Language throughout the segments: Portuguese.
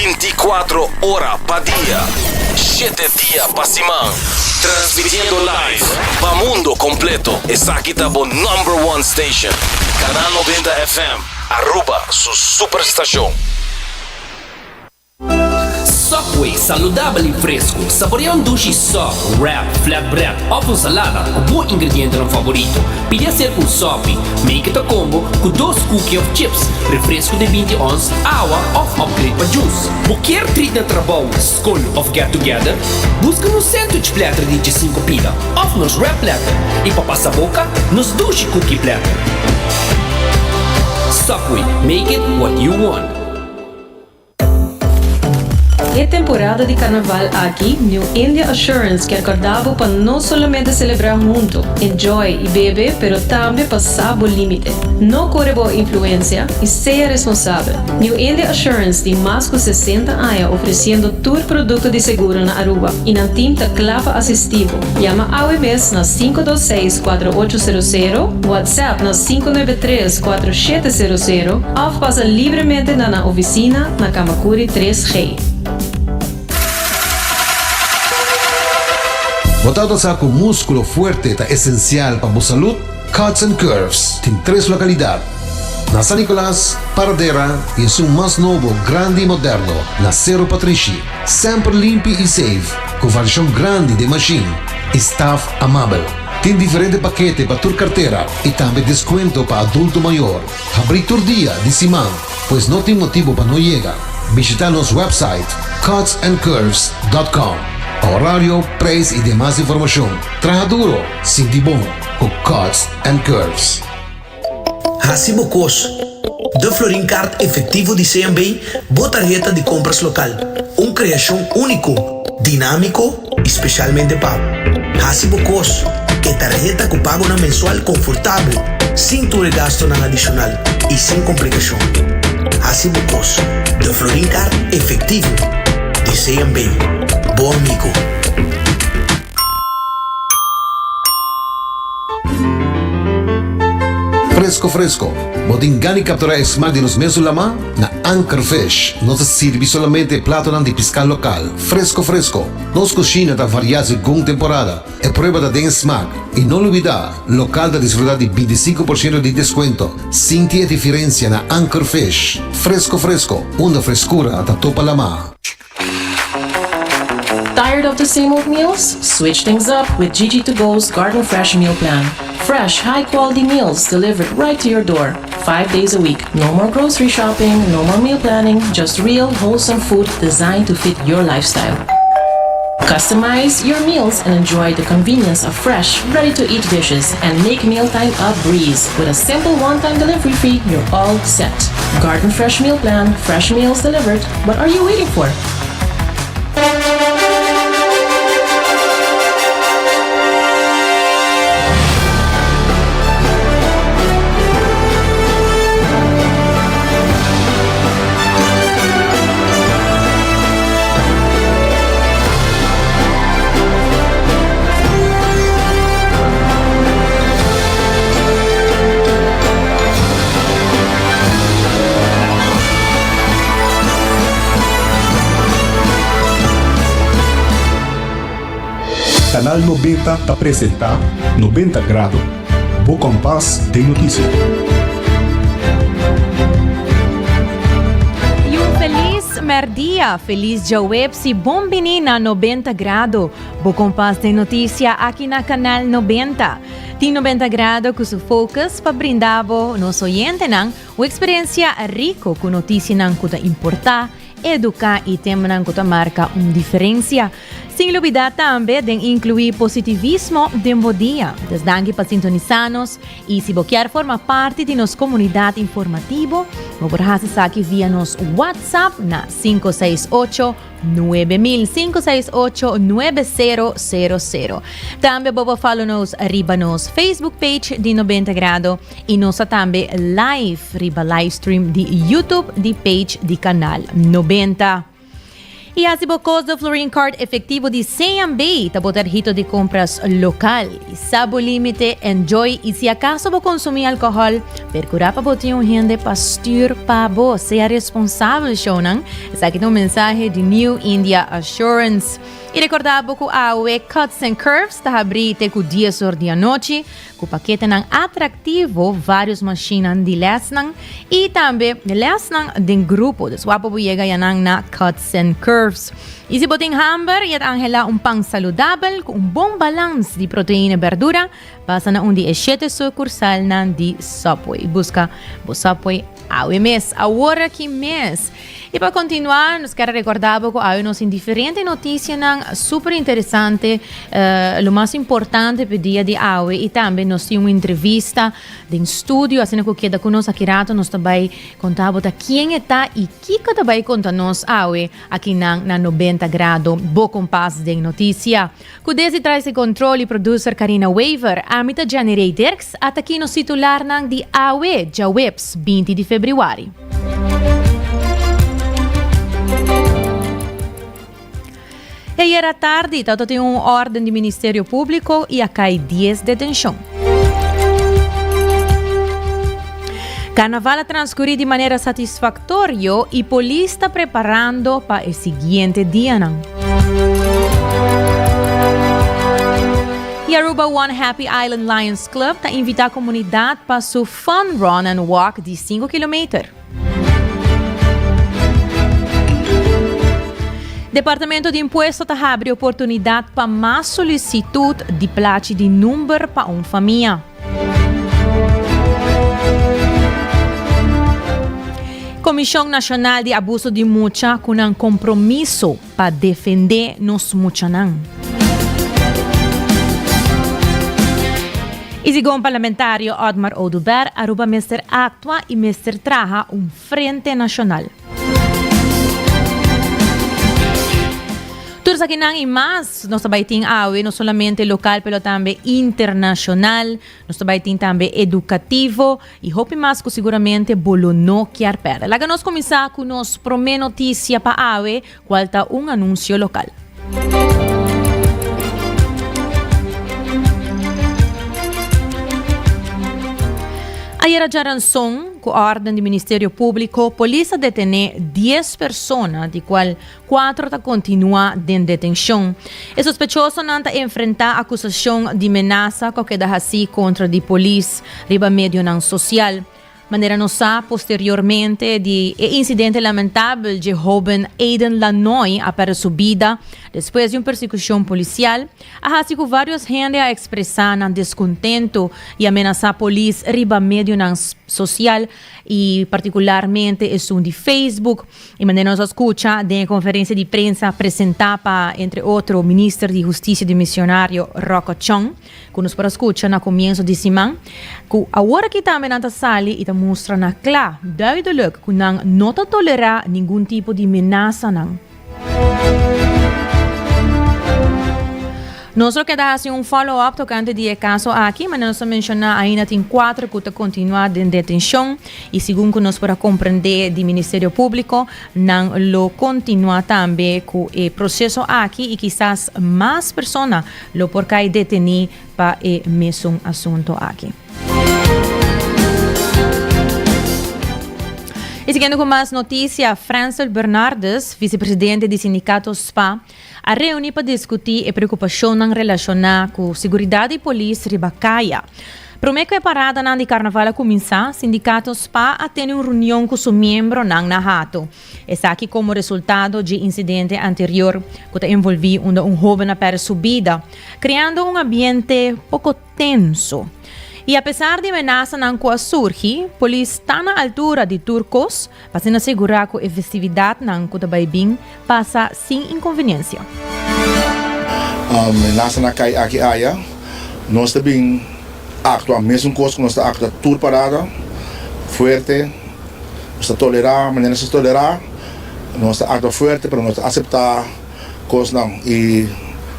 24 horas pa' día, 7 días pa' semana. Transmitiendo live pa' mundo completo. Es aquí tabo #1 station. Canal 90 FM. Aruba, su superestación. Subway, saudável e fresco. Saboreia um sushi soft, wrap, flatbread ou com salada com bom ingrediente no favorito. Pide ser com sopi. Make it a combo com 2 cookies of chips, refresco de 20 ons, água ou upgrade para juice. Qualquer treat na trabalho, school of get together, busca no sandwich platter de 5 pila, ou nos wrap platter. E para passar a boca, nos sushi cookie platter. Subway, make it what you want. É temporada de carnaval aqui, New India Assurance que acordava para não somente celebrar junto, enjoy e beber, pero também passar o limite. Não corre boa influência e seja responsável. New India Assurance tem mais de 60 anos oferecendo todo produto de seguro na Aruba e na tinta clava assistivo. Llama AWMS na 526-4800, WhatsApp na 593-4700 ou passa livremente na oficina na Kamakuri 3G. Botado sa com músculo fuerte está esencial para a saúde, Cuts and Curves tem 3 localidades. Na San Nicolás, Paradera e é um mais novo, grande e moderno, na Cerro Patrici. Sempre limpo e safe, com versão grande de machine. Staff amável. Tem diferentes paquetes para tua carteira e também desconto para adulto maior. Abrir todo dia de semana, pois não tem motivo para não chegar. Visita nosso website cutsandcurves.com. Horário, preço e demais informação. Traja duro, sinti bom, com Cuts and Curves. Hasibo Cos, de Florin Card efetivo de CMB, boa tarjeta de compras local. Criação único, dinâmico, especialmente pago. Hasibo Cos, que tarjeta que pago na mensual confortável, sem tu gasto na adicional e sem complicação. Hasibo Cos, de Florin Card efetivo de CMB. Bom amigo. Fresco. Modingani capturar esmag nos meses lama na Anchor Fish. Nos sirve solamente plato de pesca local. Fresco. Nos cocina da variada segunda temporada. É prueba da den esmag. E não olvidar, local da desfrutar de 25% de desconto. Sinti a diferença na Anchor Fish. Fresco. Uma frescura da topa lama. Tired of the same old meals? Switch things up with GG2Go's Garden Fresh Meal Plan. Fresh, high-quality meals delivered right to your door, 5 days a week. No more grocery shopping, no more meal planning, just real, wholesome food designed to fit your lifestyle. Customize your meals and enjoy the convenience of fresh, ready-to-eat dishes and make mealtime a breeze. With a simple one-time delivery fee, you're all set. Garden Fresh Meal Plan, fresh meals delivered. What are you waiting for? Canal 90 te apresenta 90 Grados. Bo Compás de notícia. E feliz merdia, feliz Jawepsi, bom menina 90 Grados. Bo Compás de notícia aqui na Canal 90. Tem 90 Grados com seu focus para brindar nos oyentes uma experiência rica com notícias que importar, educar e temas que marca uma diferença. Sem dúvida também de incluir positivismo dentro do dia. Desde para sintonizar-nos e se você forma parte de nossa comunidade informativa, você pode fazer aqui via nosso WhatsApp na 568-9000. Também você pode nos arriba nos Facebook page de 90 Grados e nós também live stream de YouTube de page de canal 90. E a Cibocos do Florine Card efetivo de CMB tá botar hito de compras local. E sabe o limite, enjoy. E se acaso vou consumir álcool, percurar para botar um rende pastor para você ser responsável, shonan. Essa aqui é um mensagem de New India Assurance. E recordar que a AOE Cuts and Curves está abrindo com dias horas de noite, com paquete ng atrativo, vários máquinas de lesnang e também lesnang de grupo. Deswapo chega yan na Cuts and Curves. E se boting hamburger, yat angela pang saludável com bom balance de proteína e verdura, passa na 17 sucursal ng di Subway. Busca o Subway AOE mês, agora que mês. E para continuar, nos quero recordar que há umas diferentes notícias super interessantes, o mais importante para o dia de hoje, e também nós temos uma entrevista de estúdio, assim que queda conosco aqui rato, nós também contamos quem está e o que também conta-nos hoje aqui na 90 graus, boa compás de notícia. Com desse traz e controle, producer Karina Weaver, a mita Janeiro Dirks, até aqui nos titular de AOE, já webs 20 de fevereiro. E ayer à tarde, tem uma ordem do Ministério Público e acai 10 detenção. Carnaval transcorre de maneira satisfatória e a polícia está preparando para o seguinte dia. E a Aruba One Happy Island Lions Club está invitando a comunidade para o Fun Run and Walk de 5 km. Departamento de Imposto está abrindo oportunidade para mais solicitude de placa de número para uma família. Comissão Nacional de Abuso de Mucha com um compromisso para defender nos muchanan. E segundo o parlamentário Otmar Oduber, Aruba Mr. Actua e Mr. Traha frente nacional. Todos aqui e mais, nós também temos AOE, não somente local, mas também internacional, nós também temos também educativo, e hope mais que seguramente bolo não quer perder. Lá nós começar com nos primeira notícia para AOE, qual está anúncio local. Ayer a Jaranson, com a ordem do Ministério Público, a polícia detém 10 pessoas, de qual 4 continuam em detenção. O suspeitoso não está enfrentar acusação de ameaça que queda assim contra a polícia, riba meio não social. Maneira nossa, posteriormente, de incidente lamentável de jovem Aiden Lanoy a para sua vida, depois de uma persecução policial, assim que vários gente a expressar um descontento e ameaçar a polícia riba meio não social, e particularmente isso de Facebook. E maneira nossa escuta de conferência de prensa apresentada, entre outros, o ministro de Justiça e missionário Rocco Chong, que nos para escuta no começo de semana, que agora que também na sala e mostra na clara, duidelijk, que não tolerar nenhum tipo de ameaça. Nós queda assim follow-up tocante de caso aqui, mas nós mencionar ainda tem 4 que continuam em detenção e segundo nós para compreender do Ministério Público, não lo continua também com o processo aqui e quizás mais pessoas lo por cair detenido para o mesmo assunto aqui. E seguindo com mais notícias, Francel Bernardes, vice-presidente do sindicato SPA, a reunião para discutir a preocupação relacionada com a segurança e polícia ribacaia. Promete que a parada de carnaval começar, o sindicato SPA a ter uma reunião com seu membro na rato. Essa aqui como resultado de incidente anterior que envolveu um jovem a sua vida, criando um ambiente pouco tenso. E apesar de ameaça não surgir, a polícia está na altura de turcos para assegurar que a festividade não passa sem inconveniência. A ameaça não cai aqui, nós também actuamos mesmo coisa que nós actuamos tour parada, forte, nós tolerar, maneira de tolerar, nós actuamos forte para nós aceitar coisas não e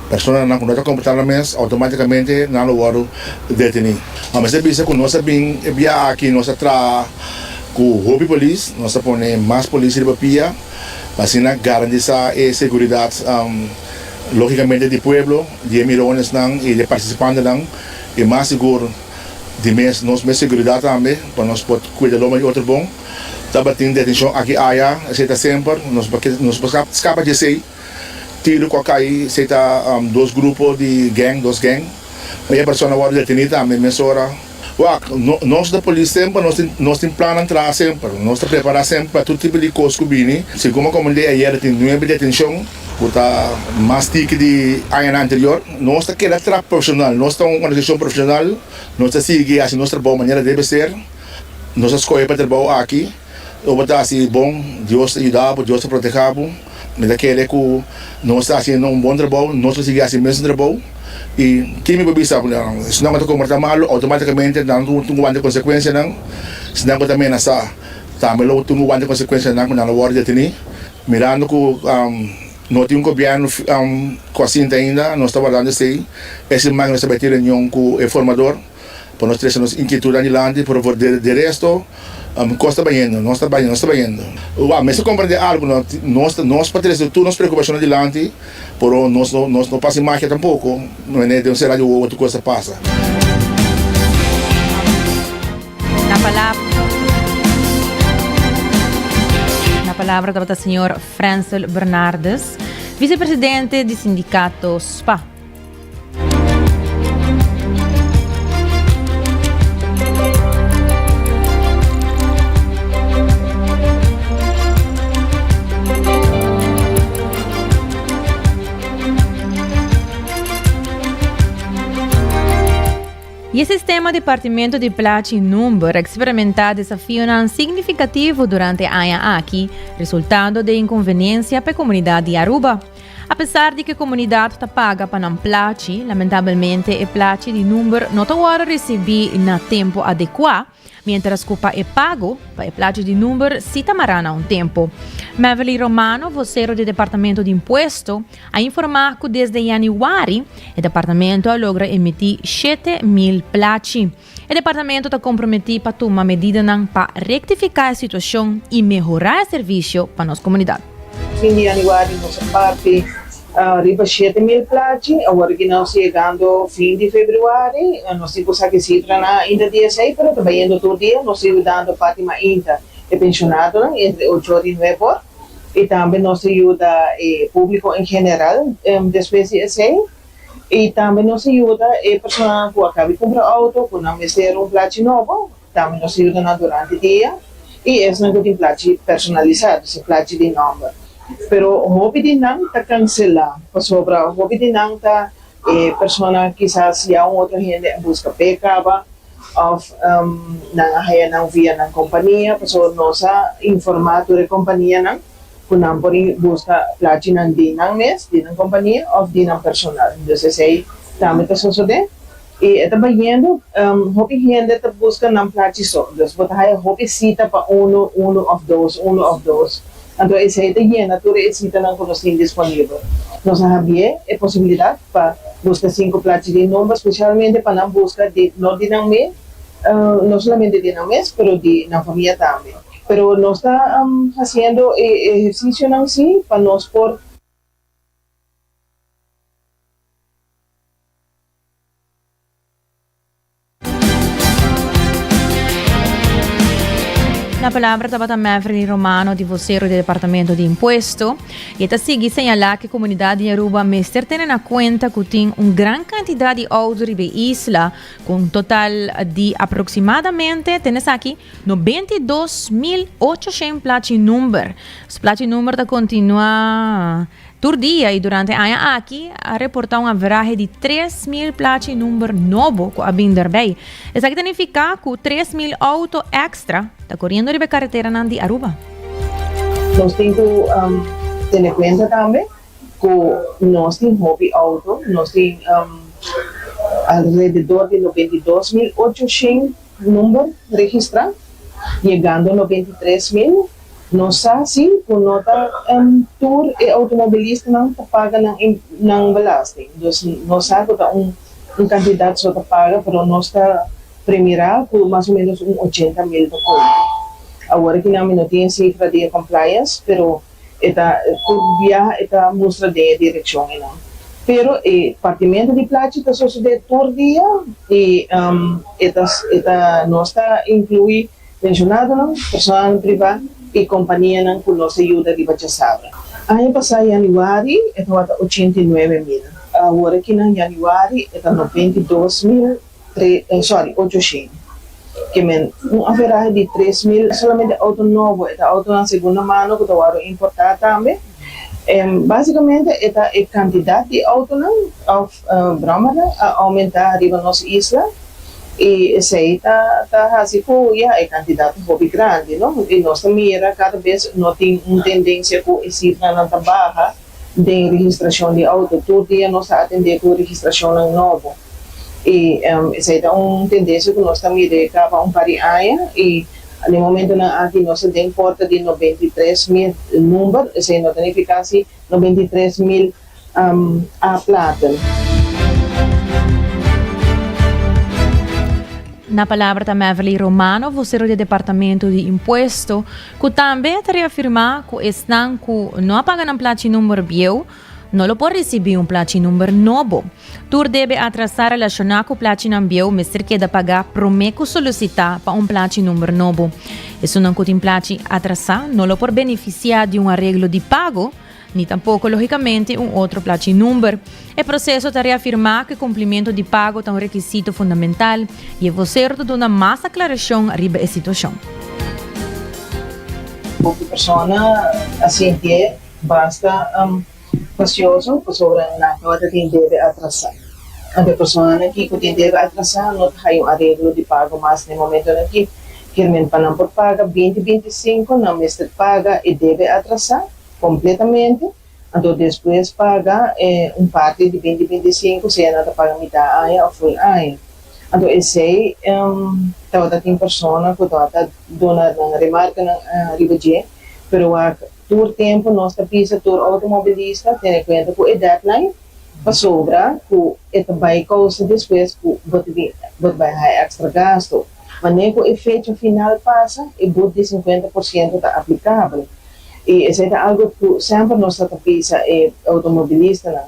pessoas não quando comportar na mesa automaticamente não lo vão deter. Mas é bisa que nós bem via aqui nós tra com o hobby police nós põe mais polícia de papia Así garantiza seguridad, lógicamente, del pueblo, de mirones y de participantes, y más seguro, de nos seguridad también, para nos poder cuidar de otro bom. Também tem detenção aqui allá, está sempre, nos escapa de sei, tiro com a cair, está dois grupos de gang, e a pessoa vai detenida a mesma hora. Nós da polícia sempre, nós temos plano entrar sempre, nós estamos preparados sempre para todo tipo de coisa que vem. Se como eu disse ayer, tem 9 detenção, está mais tique de ano anterior, nós estamos querendo profissional, nós estamos uma organização profissional, nós estamos seguindo assim nosso trabalho, maneira deve ser, nós escolhemos para trabalhar aqui. Eu vou estar assim, bom, Deus te ajudar, Deus te proteger, mas aquele que nós estamos fazendo bom trabalho, nós conseguimos assim mesmo trabalho, e quem me bebisa, se não comporta mal, automaticamente não tem de consequência, não, se não também nessa, também não tem de consequência, não, na hora de ter, mirando que não tem governo com a cinta ainda, nós estamos falando assim, esse mais nós estamos tendo com o formador, para nós ter essa inquietude adiante, por favor, de resto, costa banhando, nós está banhando. Mas se compreender algo, nós para ter todas as preocupações adiante, por nós não passa máquina tampouco, não é de um cenário ou outra coisa passa. Na palavra da senhor Francel Bernardes, vice-presidente do sindicato SPA. E o sistema de partimento de plata e número experimentar desafio não significativo durante a ano aqui, resultando de inconveniência para a comunidade de Aruba. Apesar de que a comunidade está paga para não plata, lamentavelmente a plata de número não está receber na tempo adequado, mientras que é pago para a plata de número se tomará um tempo. Mavely Romano, vocero do Departamento de Imposto, a informar que desde januário o departamento logra emitir 7.000 platas. O departamento está comprometido para tomar medidas para rectificar a situação e melhorar o serviço para a nossa comunidade. Fim de januário, nossa parte riba 7.000 platas, agora que não chegando fim de fevereiro, nós temos que cifra ainda dia 6, mas trabalhando todo dia, nós estamos dando Fátima ainda é pensionado entre 8 e 9 horas, e também nós ajuda público em geral, depois de 6, e também nós ajuda a pessoa que acaba de comprar auto, que não vai um plate novo, também nós ajuda durante o dia, e esse não tem plate personalizado, esse plate de nome. Pero hobby din nang ta cancela pa sobra hobby din nang ta persona quizás ya outra gente busca pecaba of nangahaya nang via ng kompanija pa so nosa informato de kompanija nang kunang pori busca placi ng dinang mes dinang kompanija of dinang personal entonces aí também ta sucede e está bayendo hobby gente ta busca ng placi so entonces botahaya hobby cita pa uno of those então, esse aí tem a natureza não conhece disponível. Nós sabemos a possibilidade para buscar 5 platos de número, especialmente para não buscar não de não mês, não somente de não mês, mas de na família também. Mas nós estamos fazendo exercício não sim para nós por Na palavra estava Mavely Romano, de vocero do Departamento de Imposto, e está seguindo señalar que a comunidade de Aruba mestre tem na conta que tem uma grande quantidade de autos de isla, com um total de aproximadamente, temos aqui, 92.800 platas número. Os platas número está continua todo dia e durante a ano aqui a reportar uma averagem de 3.000 platas número novo com a Binder Bay. Isso aqui significa que 3.000 autos extra está correndo de carretera de Aruba. Nós temos que ter em conta também que nós temos hobby auto, nós temos alrededor de 92.800 números registrados, chegando a 93.000. Nós assim, com nota tour e automobilista não paga não belasting. Então, nós sabemos que um candidato só paga, mas nós está premiado por mais ou menos 80.000 de coisa. Agora que não tem cifra de compliance, mas por viaja esta mostra de dirección não. Pero partimento de placa está sucede todo dia e esta nossa inclui pensionado não, pessoa privada e companhia não que nos ajuda de bachasabra. Ano passado januário estava 89 mil. Agora aqui em januário está 92 mil, 800. Que men average de 3 mil solamente auto novo, auto na segunda mano que está importar também. Basicamente esta é quantidade de auto não Brahmana a aumentar arriba na nossa isla e essa está assim que é quantidade hobby grande, não? E nós mira cada vez não tem uma tendência que esse não está baixa de registração de auto, todo dia nós atender com registração novo. E essa é uma tendência que nós também recaba par de anos e no momento na aqui nós tem porta de 93 mil número, essa não significa assim 93 mil a plata. Na palavra da Maverly Romano, vocero do Departamento de Imposto, que também teria afirmar que estão que não pagam um placi número bieu, não lo pode receber um placi número novo. Tu deve atrasar relacionado com o placi bieu, mas ter de pagar prometo solicitar para um placi número novo. Isso não tem placi atrasar, não lo pode beneficiar de arreglo de pago, nem tampouco, logicamente, outro placi número. O processo teria afirmar que o cumprimento de pago é um requisito fundamental e você de uma mais aclaração arriba a situação. Qualquer pessoa assim que basta precioso sobre a coisa que deve atrasar. A pessoa que deve atrasar não tem arreglo de pago, mas no momento que realmente para não paga 2025, não mestre paga e deve atrasar completamente, então depois paga parte de 2025, se não paga metade ou full ano. Então esse tem pessoa que está dando uma remarca na ribadia, pero todo o tempo nós precisa todo automobilista ter em conta que a deadline para sobra que vai causar depois que vai extra gasto, mas nem que o efeito final passa e de 50% está aplicável. E isso é algo que sempre nós precisa automobilista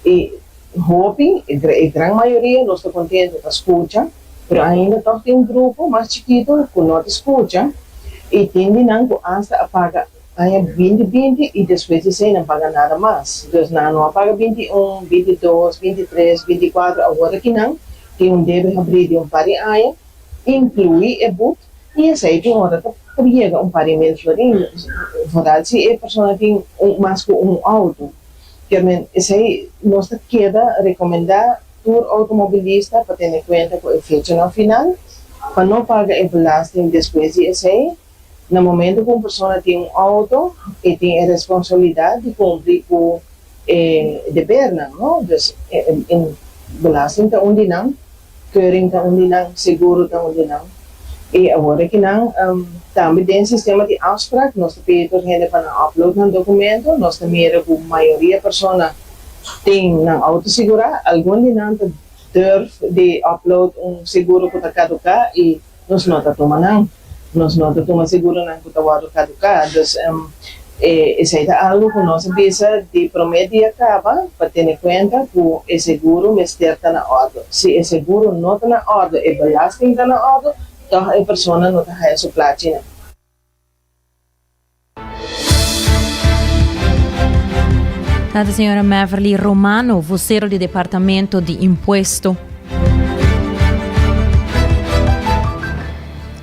e hobby, a grande maioria nós está contente com a escuta, mas ainda tem grupo mais chiquito que não escuta e tem que hasta paga 20 e depois você não paga nada mais. Então não paga 21, 22, 23, 24, agora que não, tem deve abrir de par de anos, inclui o boot e essa aí tem outra chega par de mil florinhos. Verdade, se a pessoa tem mais que auto, que essa aí nós queda recomendar todo automobilista para ter em conta que o efeito no final, para não pagar a belastning depois de essa aí. No momento que uma pessoa tem auto e tem a responsabilidade de cumprir com o dever, não? Então, belasting está onde não, keuring está onde não, seguro está onde não. E agora que não, também tem sistema de afspraak, nós temos para upload um documento, nós também a maioria das pessoas tem na autosegura, alguns de não durf de upload seguro que está caducar e nós não está tomando. Nós não tomamos seguro na computadora caducar, então isso é algo que nós precisa de prometer acaba para ter em conta que o seguro está na ordem. Se o seguro não está na ordem, e belasting está na ordem, então a pessoa não está a sua platina. A senhora Maverly Romano, vocero do Departamento de Imposto.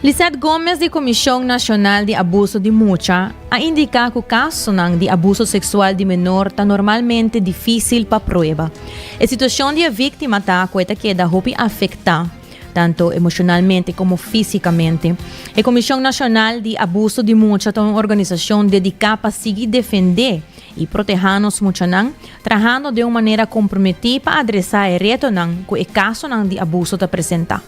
Lizeth Gomes, da Comissão Nacional de Abuso de Mucha, a indicar que o caso de abuso sexual de menor está normalmente difícil para prova. A situação de a vítima está queda afetada, tanto emocionalmente como fisicamente. A Comissão Nacional de Abuso de Mucha é uma organização dedicada para seguir defender e proteger os muchanan, trabalhando de uma maneira comprometida para adressar o reto que o caso de abuso está apresenta.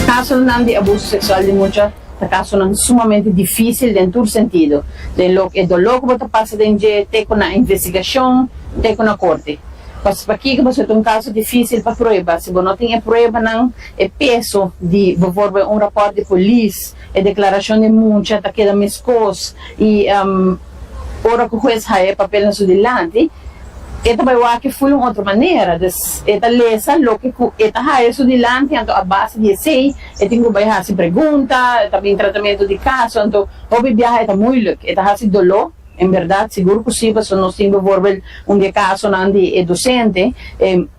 Caso de abuso sexual de mucha, é caso sumamente difícil em todo sentido. Do logo que passa dentro com a investigação, com a corte. Mas para aqui que você tem um caso difícil para prova, se você não tem prova, não é peso de um rapporto de polícia, é declaração de mucha, tá queda mescos e ora que o juez haya papel na sudilante, esta vai que foi uma outra maneira, esta lesa lo que esta haya sudilante, então a base de sei, esta que vai fazer pergunta, também tratamento de caso, então o viajar é muito, esta faz dolor. En verdad, seguro que sí, pues nos tiene volver un de caso de docente,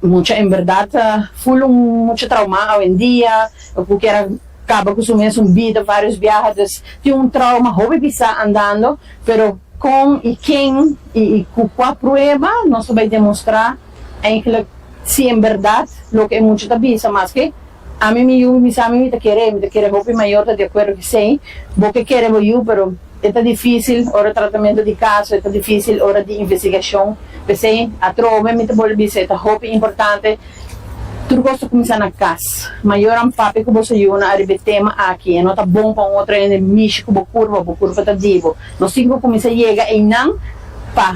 mucha en verdad fue mucho trauma hoy en día, porque era acaba con su vida, varios viajes, tiene trauma, joven quizá andando, pero con y quién y con cuál prueba no se va a demostrar si en verdad lo que mucho te avisa, más que a mí mis amigos te quiere joven mayor, de acuerdo que sí, vos que quieres yo, pero é difícil, hora tratamento de caso, é difícil, hora de investigação. Pensei, a trova, me bolbisa, é roupa importante. Tudo gosto de começar na casa. Maior um papo que você usa a tema aqui, não tá bom para outra em México, curva tá divo. Nós temos que começar a chegar e não,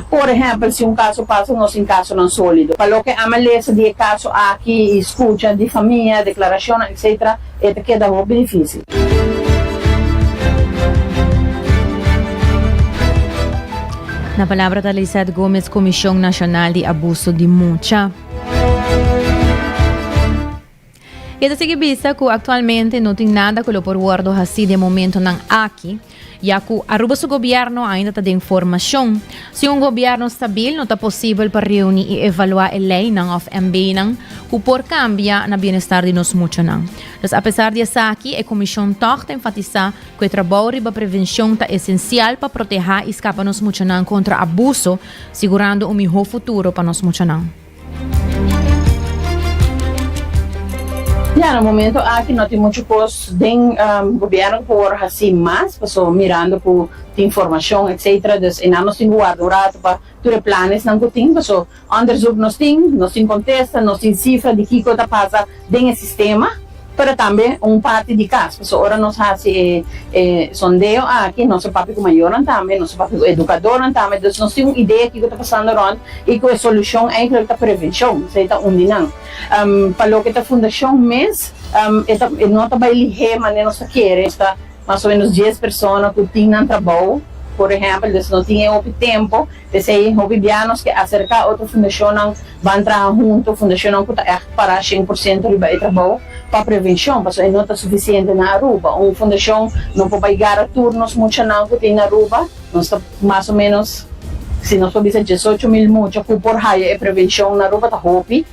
por exemplo, se caso passa, nós em caso não sólido. Para o que a maleza de caso aqui, escuta de família, declaração, etc., é que é roupa difícil. Na palavra da Lizeth Gomes, Comissão Nacional de Abuso de Mucha. Esta sigue vista que atualmente não tem nada que lo por guardo assim de momento não aqui, já que Aruba su governo ainda está de informação. Se governo stabil não está possível para reunir e evaluar a lei não of MB não, que por cambia na bem-estar de nós muito não. Mas apesar disso aqui, a comissão toca enfatizar que o trabalho de prevenção é essencial para proteger e escapar nós muito não contra abuso, segurando melhor futuro para nós muito não. Ya, no momento aquí no tem mucho coisa den governo por assim mais, pessoal mirando por informação, etc. Dus en nós tem guardado para ter planos não que tem, pessoal onderzoek nós tem contesta, nós tem cifra de que coisa passa dentro do sistema, pero também parte de caso. Pessoal, ora nós fazemos sondeo aqui, nosso papo maior também, nosso papo educador também, dus nós temos ideia do que está passando around e que a solução é a prevenção, seja onde não. Para o que a fundação mês, não está bem ligeira, mas nós queremos, está mais ou menos 10 pessoas que têm trabalho, por exemplo, eles não tinham tempo, desde houve que acercar outra fundação, vão trabalhar junto, fundação que está para 100% de trabalho para prevenção, porque não está suficiente na Aruba. Uma fundação não pode pegar a turnos muito não que tem na Aruba, nós está mais ou menos, se nós podemos 18 mil muito, por raia é prevenção na Aruba, está hopi,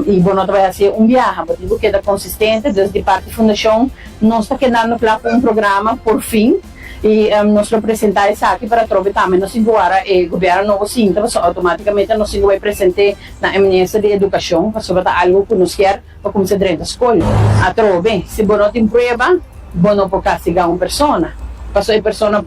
e bom, nós vai fazer viagem, porque queda consistente, desde parte da fundação, nós está querendo um programa por fim, e nós apresentar isso aqui para trocar também nós agora o governo novo sinta automaticamente nós vai apresentar na eminência de educação para sobre algo que nós quer para começar dentro da escola a trocar se bom não tem prova bom não pode castigar uma pessoa para a pessoa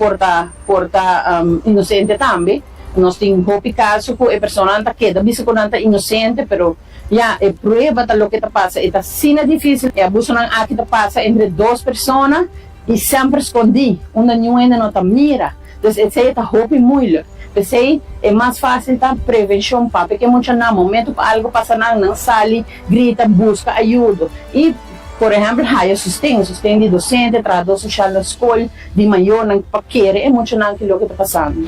porta inocente também nós temos um caso que a pessoa não queda visto que não está inocente pero já é prova da lo que está passa é assim é difícil é abuso não aqui está passa entre duas pessoas e sempre escondi, onde nenhuma não está mira. Então, isso aí está roupa muito. Pensei, é mais fácil tá prevenção, porque muito no momento que algo passa não sale, grita, busca ajuda. E, por exemplo, há sustento de docente, trabalhador social na escola, de maior, não quer, é muito não que está passando.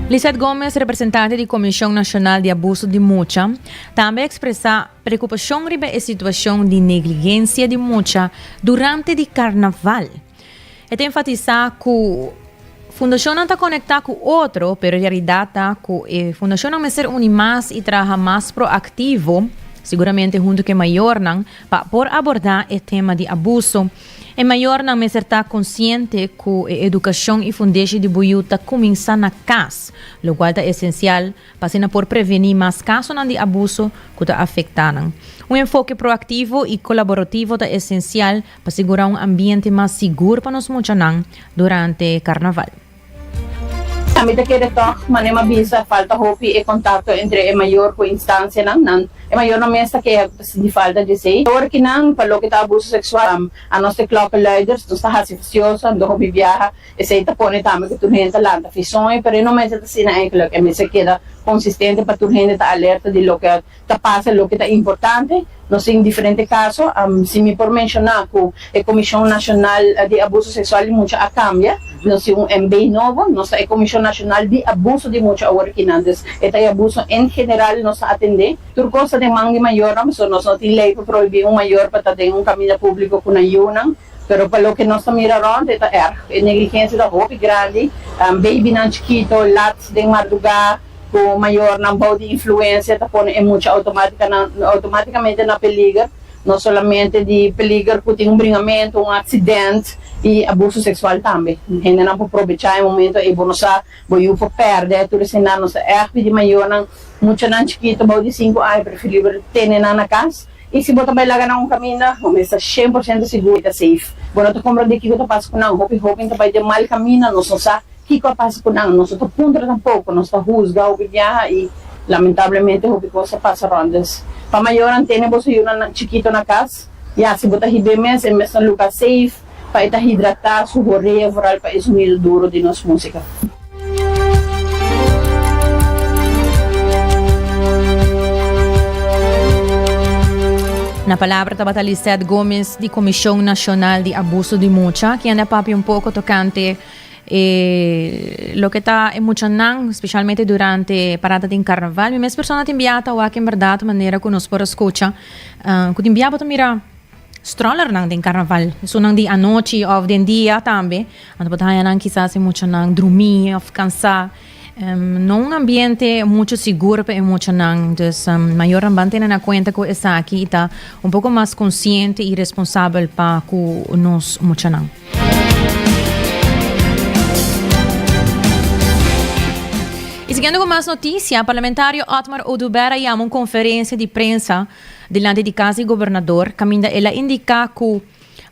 Lizeth Gomes, representante da Comissão Nacional de Abuso de Mucha, também expressa preocupação sobre a situação de negligência de mucha durante o carnaval. E enfatizar que a Fundação não está conectada com outro, mas a realidade é que a Fundação não vai ser mais e trabalhar mais proativo, seguramente junto com o maior, para abordar o tema de abuso. É maior não me estar consciente que a educação e fundagem de boiuta começa na casa, o qual é essencial para por prevenir mais casos de abuso que afetam. Um enfoque proativo e colaborativo é essencial para segurar um ambiente mais seguro para nós durante o carnaval. A mim quer tocar, mas não avisa falta roupa e contato entre a maior com a instância não. É maior não mesmo que de falta de sei. Agora que não, para o que está abuso sexual, a nossa cloca leaders, nós está raciosa, não houve viaja, e sei está pone também que tu gente lá da fissões, mas não mesmo assim é que me se queda consistente para tu gente estar alerta de lo que está passando, lo que está importante. Nós em diferentes casos, se me por mencionar que a Comissão Nacional de Abuso Sexual muita a cambia, no sé, un MB novo, nossa Comissão Nacional de Abuso de Mucha Workinantes. Este abuso em geral nos atende. Por coisa de mangue maior, nós não temos lei para proibir maior para ter caminho público com ayuda. Pero para lo que nós miramos, é negligência da roupa grande, baby não chiquito, lats de madrugada, com maior não de influência, tá pondo muito automaticamente na peligro. Não somente de peligro por ter bringamento, acidente e abuso sexual também. A gente não pode aproveitar o momento e vamos perder, tudo isso não é de maior, muito não chiquito, de 5 anos, preferível ter na casa. E se você vai lá na caminho, você está 100% seguro e safe. Bueno, tu compra de que você passa com não, hope você vai ter mal caminho, não sabe que você passa com não, não está ponto tampouco, não está juzga o que e lamentavelmente hope você passa rondas. Para maior antena você ir chiquito na casa, e se você ribe mesmo, é mesmo um lugar safe, para estar hidratado, suborrer, para isso meio duro de nossa música. Na palavra estava Lisette Gomes, de Comissão Nacional de Abuso de Mucha, que anda papi pouco tocante lo que está em Muchanang, especialmente durante parada de carnaval. E mesmo pessoas te enviata o que em verdade maneira que nós podemos escutar, que te enviava para mirar stroller nang de carnaval, so nang di anoche ou de dia também, ando para nang quizás em Muchanang dormir ou cansar. Não um ambiente muito seguro para Muchanang, então maior ambiente na conta que essa aqui está pouco mais consciente e responsável para nós Muchanang. E seguindo com mais notícias, o parlamentário Otmar Oduber ia uma conferência de prensa diante de casa do governador, caminho ela indica que o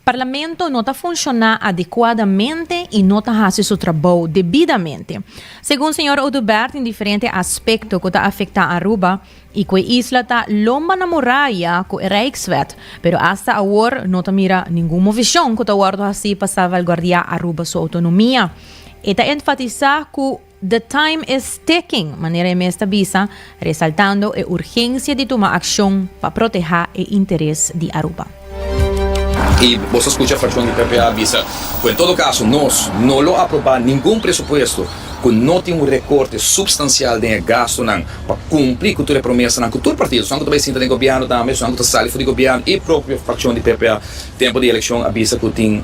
parlamento não está funcionando adequadamente e não está fazendo seu trabalho devidamente. Segundo o senhor Oduber, em diferentes aspectos que está afetando a Aruba, e que a isla está lomba na muralha com o Rijkswet, pero hasta agora não está mira nenhuma movição que está guardando assim para salvaguardar a Aruba sua autonomia. E está enfatizando que the time is ticking, maneira mesma visa, ressaltando a urgência de tomar ação para proteger o interesse de Aruba. E você escuta a fração de PPA avisa, em todo caso, nós não lo aprovar nenhum presupuesto que não tem recorte substancial de gasto para cumprir com toda a promessa com todo partido, só que também sinta de governo também, só que sai do governo e própria fração de PPA, tempo de eleição avisa que tem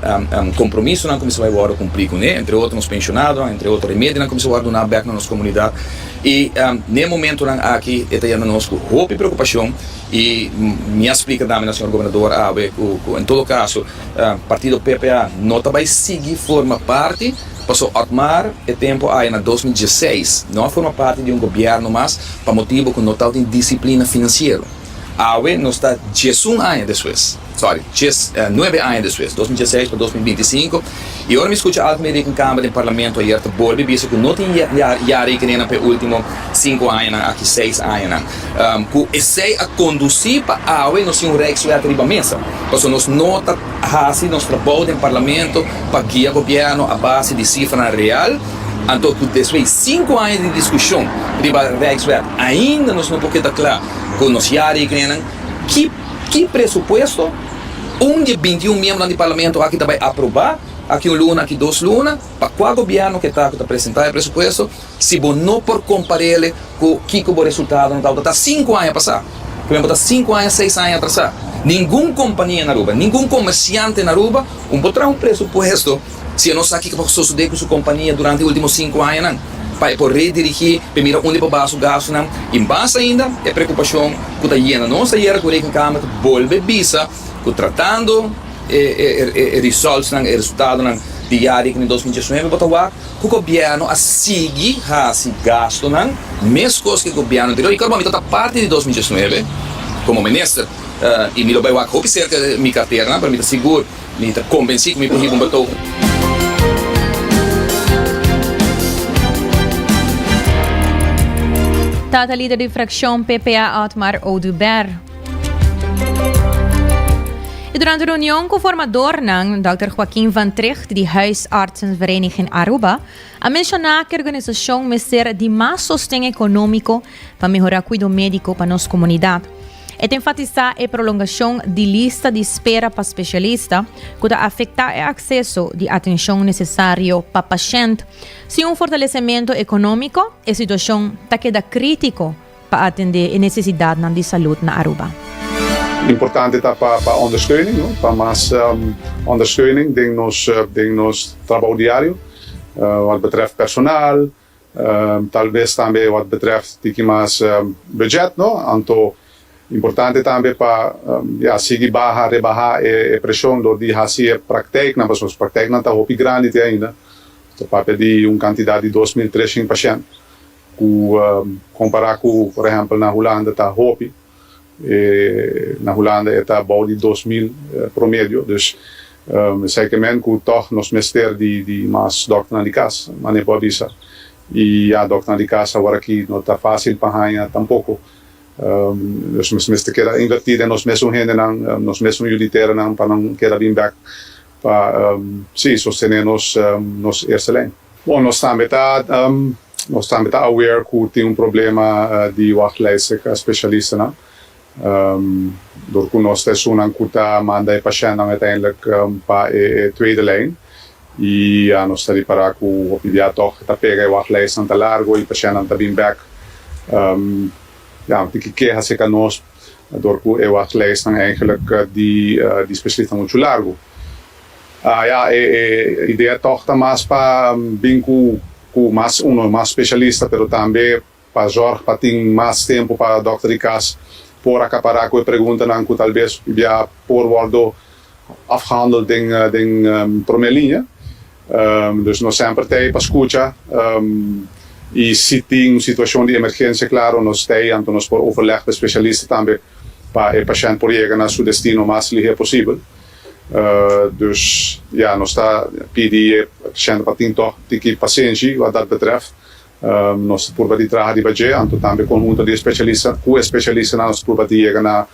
compromisso como se vai agora cumprir com ele, entre outros pensionados, entre outros remédios como se vai dar back na nossa comunidade. E no momento aqui está nosso roupa e preocupação e me explica também, senhor governador, em todo caso, partido PPA não vai seguir forma parte. Passou a tomar o tempo aí em 2016, não forma parte de governo, mas para motivo que não tem disciplina financeira. Agora não está 11 anos depois, 9 anos depois, 2016 para 2025. E agora me escuta algo meio que Câmara do Parlamento aí, bolbe visto que não tem yari que nem para último 5 anos, aqui 6 anos. Que esse a conduzir para agora nós temos Rijkswet riba mesa. Porque nós não está fazendo nosso trabalho no Parlamento para guiar o governo a base de cifra real. Então, depois de 5 anos de discussão riba Rijkswet, ainda nós não podemos estar claro que nós yari que pressuposto de 21 membros do Parlamento aqui vai aprovar, aqui luna, aqui 2 lunas, para qual governo que está apresentando o pressuposto, se você não por comparar com o resultado, não está 5 anos a passar, por exemplo, está 5 anos, 6 anos a passar. Nenhuma companhia na Aruba, nenhum comerciante na Aruba, botar um pressuposto, se não sabe o que vai suceder com sua companhia durante os últimos 5 anos, para poder redirigir, para mirar onde vai o gasto, e base ainda, é preocupação que está indo, não sai a Câmara, volve visa, que tratando resultados, resultado de área em 2019, botar o governo a seguir esse gasto, mesmo coisa que o governo anterior, e claro, está parte de 2019, como ministro, e me lo vai a cerca de minha carteira, para me estar seguro, me estar convencido que me podia botar. Tata líder de fração PPA Otmar Oduber. E durante a reunião com o formador, Dr. Joaquim Van Tricht, de Huisartsenvereniging Aruba, a mencionar que a organização vai ser de mais sustento econômico para melhorar o cuidado médico para nossa comunidade. E enfatizar a prolongação de lista de espera para especialista, que afeta o acesso de atenção necessário para paciente. Se fortalecimento econômico, a situação está queda crítico para atender a necessidade de saúde na Aruba. Importante está para ondersteuning, no? Para mais ondersteuning ding nos trabalho diário, wat betreft personal, talvez também wat betreft mais budget, no? Anto importante também para seguir rebaixar a pressão do de fazer praktijk, na pessoas praktijk não está hopi grande ainda, para pedir quantidade de 2.300 pacientes, comparar com, por exemplo, na Holanda está hopi. Na Holanda está bouw de 2.000 promédio, dus zekerlijk que toch nos mester de mais dokter de casa, mas nem pode isso. E a dokter de casa agora aqui não está fácil para ganhar tampouco. Dus nos mester queda invertir nos mesmos gente nos mesmos militares para não queda bem back para sostener nos eerste lijn. Bom, nós também está aware que tem problema de wachtlijsten especialisten, né? Door nós temos que mandar o paciente uiteindelijk para a tweede lijn. E nós estamos para que o pediatra está pega o wachtlijst está largo e o paciente está bem back. Tem que querer se nós door que o wachtlijst eigenlijk die specialisten muito largo. A ideia toch está mais para bem com mais especialista, pero também para zorg para ter mais tempo para o dokter de casa. Por acaparar com a pergunta que talvez já por worden afgehandeld in primeira linha. Dus nós sempre temos para escutar. E se tem situação de emergência, claro, nós temos, então nós por overleg com especialistas também para o paciente por chegar a seu destino o mais ligeiro possível. Dus nós está pedindo ao paciente para ter paciência, o que betreft. Nós por de trabalhar de budget, então também conjunto de especialistas, com especialistas nós por de chegar na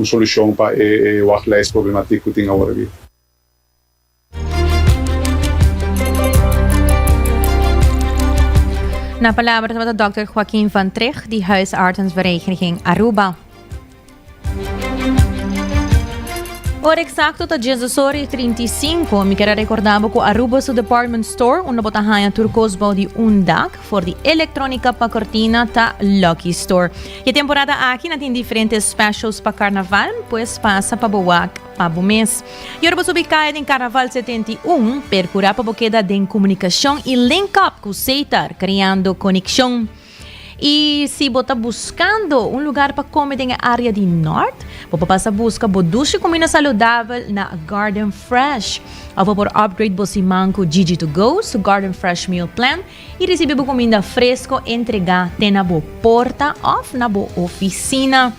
solução para o wachtlijst problemático que tem agora aqui. Na palavra do Dr. Joaquim van Trich, de huisartsvereniging Aruba. Ora exacto ta 16:35, me quero recordar que Aruba su department store, una botahanha turcosbau de dak for de eletrônica pa cortina ta Lucky Store. E a temporada aqui tem diferentes specials pa carnaval, pues passa pa boak pa bo mês. E ora ubicada em Carnaval 71, percurar pa boqueda de comunicação e link up com o Seitar, criando conexão. E se você está buscando lugar para comer na área de norte, você passa a buscar doce comida saudável na Garden Fresh. Ou por upgrade você manco Gigi to Go, su Garden Fresh Meal Plan, e recebe comida fresco entregar na boa porta ou na boa oficina.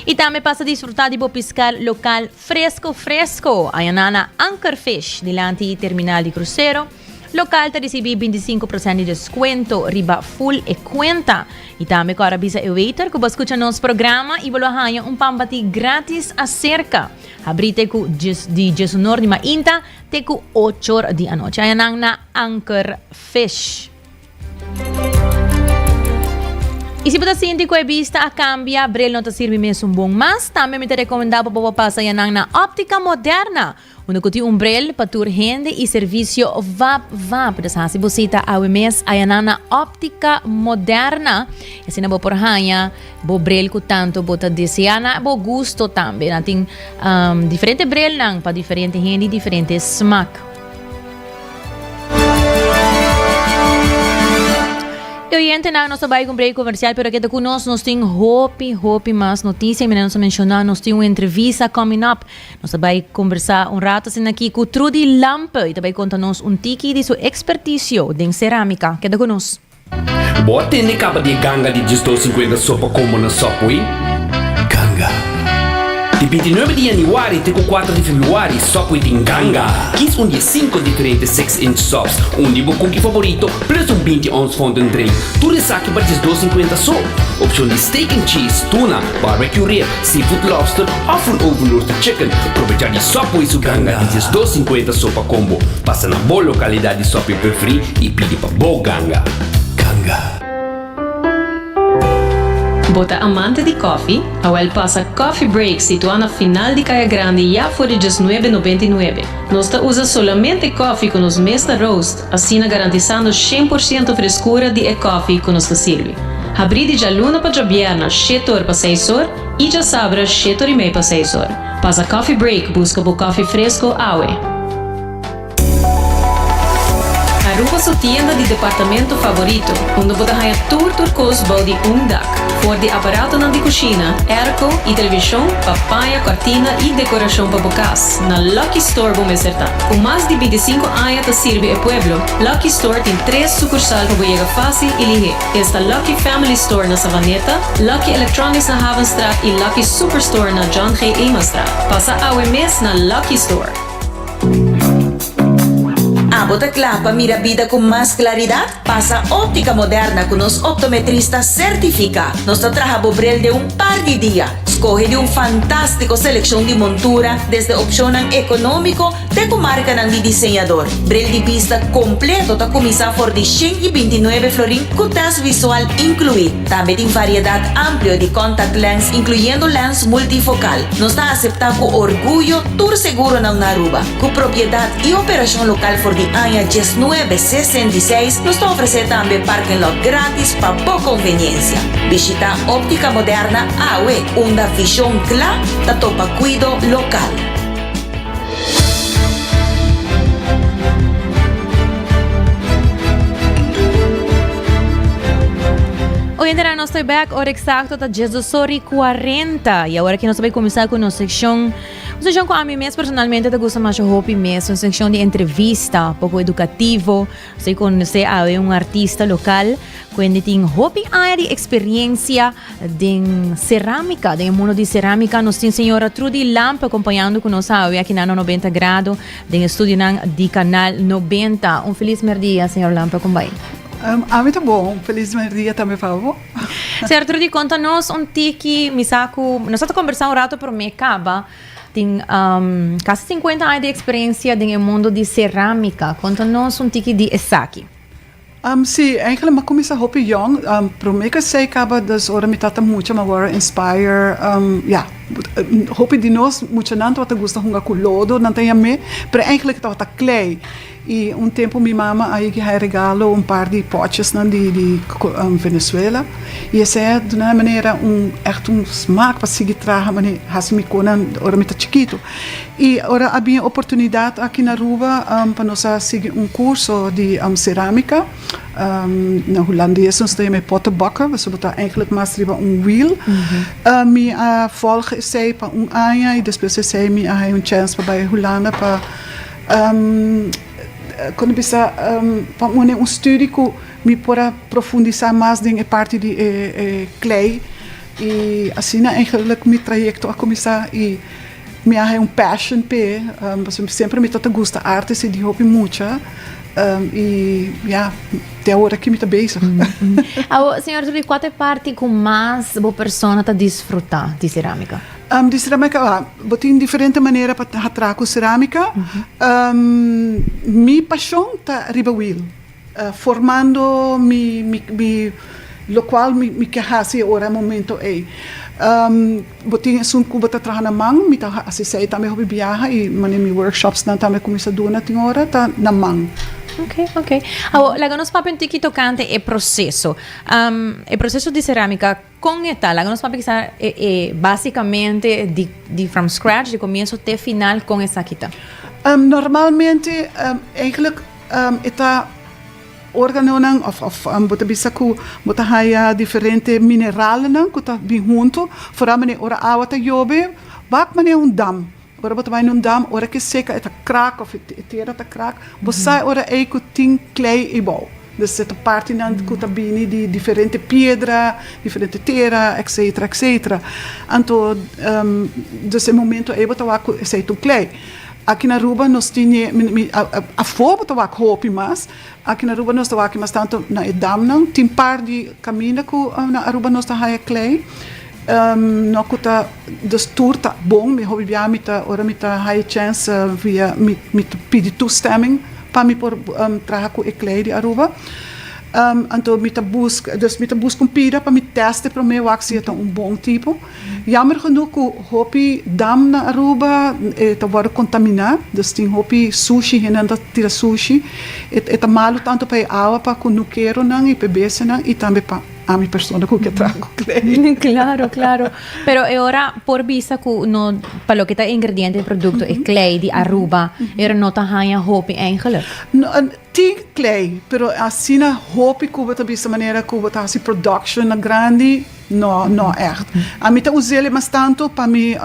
E também passa a desfrutar de pescar local fresco. A na Anchor Fish, delante do terminal de cruzeiro. Local te recebi 25% de desconto, riba full e conta. E também agora avisa o waiter que você escuta nosso programa e vai ganhar pambati grátis acerca. Abrite com de 19 de mainta até com 8 horas da noite. Ayan na Anchor Fish. E se você sente que a vista cambia, Brel não te serve mesmo bom, mas também me te recomendava para passar na Óptica Moderna. Onde que tem Brel para tur rende e serviço VAP. Se você está ao mês, aí na Óptica Moderna, assim na boa por hanha, bo Brel que tanto bota deseana, bo gusto também. Tem diferente Brel para diferente rende, diferente smack. Eu entendo que nós vamos break comercial, pero aqui conosco nós temos hope mais notícias, mas nós mencionar nós temos uma entrevista coming up. Nós vamos conversar rato assim aqui com Trudy Lampe e também contar-nos tiki de sua expertício em cerâmica. Queda conosco. Boa tende capa de ganga de 250 sopa como na Subway? Ganga. De 29 de januari até 4 de februari, Subway tem ganga. 15 dia 5 diferentes 6-inch sops, de meu cookie favorito, plus 20 ons fondant drink. Tudo isso aqui para 250 só. Opção de steak and cheese, tuna, barbecue rib, seafood lobster, ou full overloaded chicken. Aproveitar de Subway su ganga de 250 sopa combo. Passa na boa localidade de Subway preferir e pede para boa ganga. Ganga. Bota amante de coffee, Awel passa Coffee Break situado na final de Caia Grande já por $19,99. Nós usa solamente coffee com os mesta roast, assim garantizando 100% frescura de coffee que nos serve. Abrir de luna para vierna, 7 horas para 6 horas, e já sabra 7 horas e meia para 6 horas. Passa Coffee Break, busca por coffee fresco, Awe. Aruba sua tienda de departamento favorito, onde você ganha turcos balde dak, for de aparato de cozinha, airco e televisão, papaya, cortina e decoração para bocas. Na Lucky Store vamos acertar. Com mais de 25 anos de servir ao pueblo, Lucky Store tem 3 sucursais para chegar fácil e ligeiro. Esta Lucky Family Store na Savaneta, Lucky Electronics na Havenstraat e Lucky Superstore na John G. Eamonstraat. Passa a mes na Lucky Store. Bota clapa, mira vida con más claridad. Pasa óptica moderna con los optometristas certifica. Nos trabaja bobrel de un par de días. Escoge de un fantástico selección de montura desde opciones económico de comarca de diseñador. Brel de vista completo ta comisa for de 129 florin con test visual incluido. También tiene variedad amplia de contact lens incluyendo lens multifocal. Nos da aceptar con orgullo tour seguro na Aruba. Con propiedad y operación local for de año 1966 nos ofrece también parking lot gratis para poca conveniencia. Visita Óptica Moderna AWE, una visión clara da topa cuido local. Hoy en día no estoy back, hora exacta da 18:40 y ahora que nos vai começar com uma secção com a mim mesmo personalmente eu gosto mais de hobby mesmo, uma secção de entrevista, pouco educativo, sei conhecer um artista local, quando tem hobby área de experiência de cerâmica, de mundo de cerâmica, nós temos a senhora Trudy Lamp acompanhando conosco aqui na 90 graus, de estúdio de canal 90. Feliz dia, senhor Lamp, como vai? Muito bom, feliz dia também, por favor. Senhora Trudy, conta-nos tiki, misaco, nós estamos conversando rato por me acaba. Tem quase 50 anos de experiência no mundo de cerâmica. Conta-nos tiki de Esaki. Sim, eigenlijk maar comecei heel jong. Para mim que sei acaba das horas me tata muito, mas agora inspire. Hoop de nós muito não wat gosta hunga kulodo, não tem a me, pero eigenlijk tata clay. E tempo minha mama aí que regalo par de potes de Venezuela. E essa é de uma maneira echt smaak para seguir traga, mas assim me conan ora me tá chiquito. E ora havia oportunidade aqui na Aruba para nós seguir curso de cerâmica. Na Holandese ons me potten bakken, we zullen eigenlijk maar wheel. Mi volgen zij pa anja e depois zij mi a chance bij Holanda pa quando bisa pa studie que me pora profundizar mais em parte de clay e assim eigenlijk meu trajecto a começar e me há passion pe, sempre me tota gosta artes e de hobby muito. E até agora que me está bezig. Senhora, sobre qual é parte que mais a pessoa está desfrutar de cerâmica? De cerâmica, tem diferentes maneiras para tratar com cerâmica. Minha paixão está riba-wheel, formando lo qual me quehasse agora momento é. Botinha sun kuba ta traha na mang, mi ta assisei também hobby viaja e mani workshops na também começa duna tem hora ta na mang. Ok. Lagamos papo tiki tocante e processo. E processo de cerâmica com eta, lagamos papo que basicamente de from scratch, de começo até final com essa quita. Normalmente eigenlijk eta organen of bota bisa ku bota haya diferente mineralen ku ta bi junto fora mane ora awa ta jobe bak mane dam ora bota vai dam ora que seca eta crack of etera ta crack bossa ora e ku tin clay e bol dus essa parte nan ku ta bini di diferente pedra diferente terra etc. Anto desse momento e bota wa ku sei tu clay. Aqui na Aruba nós tínhamos a fogo para o hopi mas aqui na Aruba nós tínhamos mas tanto na edam tem par de caminho que na Aruba nós tínhamos clay não que tá dos tour tá bom me hobby bia me tá ora me tá high chance via me pedir toestemming para me por trabalhar com clay de Aruba Então, mita busca pira para me teste para me wax é bom tipo. Jammer genoeg, hopi dam na Aruba tá agora contaminar, dus tem hopi sushi henanda tira sushi, tá malo tanto para água para com nuqueiro não e bebês não e também para a minha pessoa que trago clay. Claro. Pero ahora por visa que no para lo que está ingrediente del producto es clay de Aruba, era no ta hanya hopi eigenlijk. Tem clay, pero assim na hopi que tá dessa maneira que tá assim production na grande, não echt. A mim tá usei ele mas tanto para mim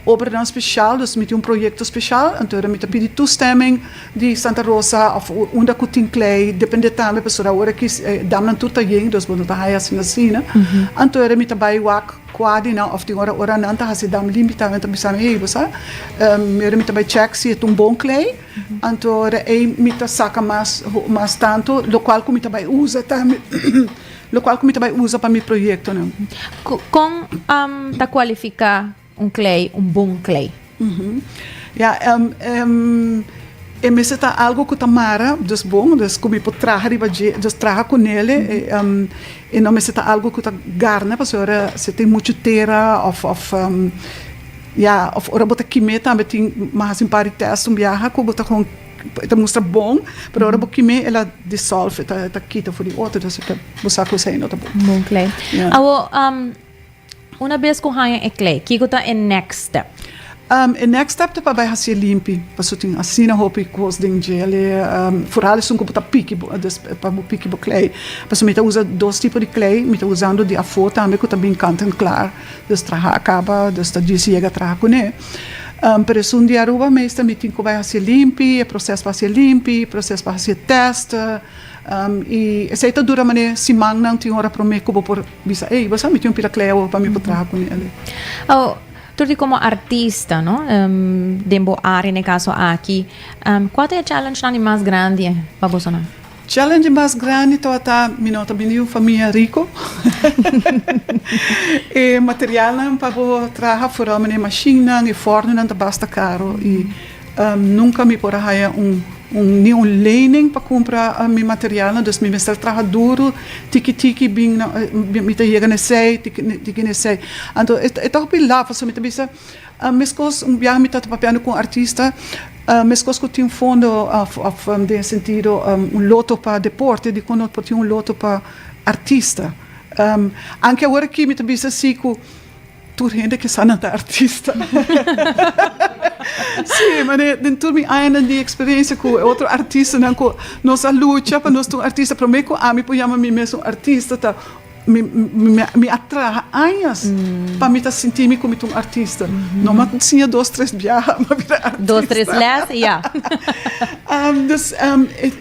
obra dan speciaal, dus met een project speciaal. En toen met de toestemming die Santa Rosa of onder kutin klei, depende também pessoa agora que dam nan tuta yeng, dus bono ta haya sina sina. En toen met bij wak kwadi na of die ora nanta hasi dam limita met bisame hey bosa. Met bij check si het een bon klei. En toen met saca mas tanto, lo qual com met bij usa também. Lo qual com met bij usa para mi proyecto não. Com ta qualifica clay, bom clay. Ja, me está algo que tamara, dus bom, dus como eu traga dus traga com ele, e não me está algo que tá garna, porque ora se tem muito terra of ora bota quime também tem mais impari teste viaja, que bota com ita mostra bom, pero ora bota quime ela dissolve, ita quita for the water, dus ita buscar com sei nota bom. Bom clay. Awo una vez que hanya clay, kiko ta en next step. En next step te para ser limpo, para sotin assim na hopi cos ding gele, vooral is que para pique, dus para pique bo clay. Para mita usa dois tipos de clay, mita usando de afo também que tá bem canto claro, dus traha acaba, dus tá disse chega traha com né. Pero isso dia Aruba mesmo me tem que vai ser limpo, processo para ser limpo, processo para ser teste. E essa aí dura maneira se não tem hora para mim como por bisa você me tem um piracleo para me botar com ele. Tu como artista, ¿no? Dembo área no caso aqui, qual é o challenge mais grande para você? Challenge mais grande tá minota bem família rico. E material para trabalhar fora uma máquina e forno não tá basta caro e nunca me por aí nenhum lening para comprar meu material, dus me estar trabalhando duro, tiki bem me tá chegando nesse, tiki nesse. Então é tão bem lá, porque me tá bisa, mescos viagem me tá papiando com artista, mescos que tem fundo de sentido loto para deporte, de quando tem loto para artista. Anche agora que me tá bisa assim que tur gente que sana da artista. Sim, mas dentro me ainda de experiência com outro artista, não com nossa luta para nós um artista para mim, a mim põe me mesmo artista tá me atrai anos para me tá sentir-me como um artista. Não mas tinha 2-3 viagens para virar artista. 2-3 les, ja. Dus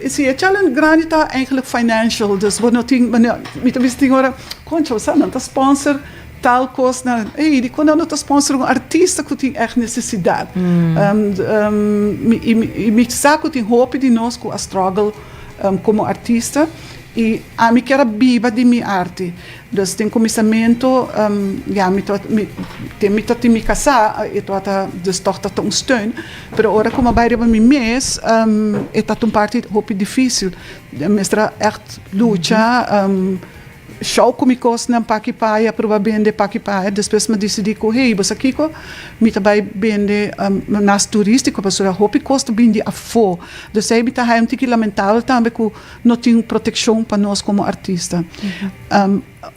sim, é challenge grande tá eigenlijk financial, dus wat não tem, me tá vendo agora, concha, você não tá sponsor tal coisa, e quando eu estou sponsor artista que tem echt necessidade. Me saco tem hope de nós com a struggle como artista e a mim quero viva de minha arte. Então tem começamento, tem me casar e tô até destorta tão steun, mas agora como vai para mim mês, é tá um parte hope difícil, mestra echt luta. Show comicos na pakipaia, provavelmente pakipaia, depois me decidi que hey, você aqui me também vende nas turístico, porque a roupa custa bem de afo. Então aí me tá um tique lamentável também que não tem proteção para nós como artista.